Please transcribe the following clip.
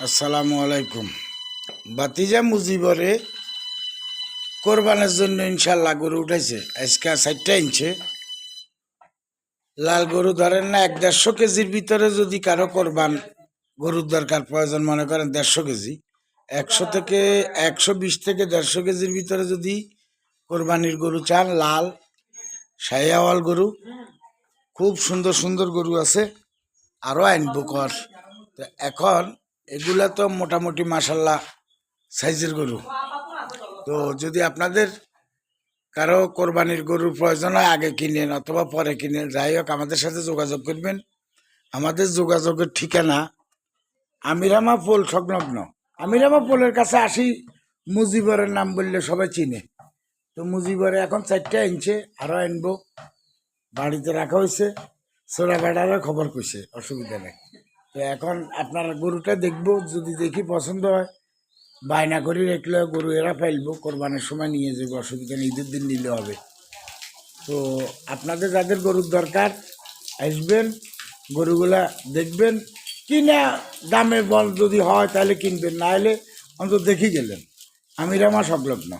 আসসালামু আলাইকুম। বাতিজা মুজিবরে কোরবানের জন্য ইনশাল্লাহ গরু উঠাইছে। আজকে 4টা ইঞ্চে লাল গরু ধরেন না, 1-1.5 কেজির ভিতরে যদি কারো কোরবান গরুর দরকার প্রয়োজন মনে করেন 150 কেজি, 120 থেকে 150 কেজির ভিতরে যদি কোরবানির গরু চান, লাল শাহিওয়াল গরু, খুব সুন্দর সুন্দর গরু আছে, আরও আনবো কর। তো এখন এগুলা তো মোটামুটি মাসাল্লাহ সাইজের গরু। তো যদি আপনাদের কারো কোরবানির গরুর প্রয়োজন হয়, আগে কিনেন অথবা পরে কিনেন, যাই হোক আমাদের সাথে যোগাযোগ করবেন। আমাদের যোগাযোগের ঠিকানা আমিরামা পোল সংলগ্ন। আমিরামা পোলের কাছে আসি, মুজিবরের নাম বললে সবাই চিনে। তো মুজিবরে এখন 4টা ইঞ্চে আরও আনবো, বাড়িতে রাখা হয়েছে। সোরা বেড়ারও খবর কইছে, অসুবিধা নেই। তো এখন আপনার গরুটা দেখবো, যদি দেখি পছন্দ হয় বায়না করি রাখলে গরু এরা ফেলবো, কোরবানের সময় নিয়ে যাবো, অসুবিধা নেই, ঈদের দিন নিলে হবে। তো আপনাদের যাদের গরুর দরকার আসবেন, গরুগুলা দেখবেন, কিনা দামে বল যদি হয় তাহলে কিনবেন, না হলে অন্তত দেখি গেলেন। আমিরামা সংলগ্ন।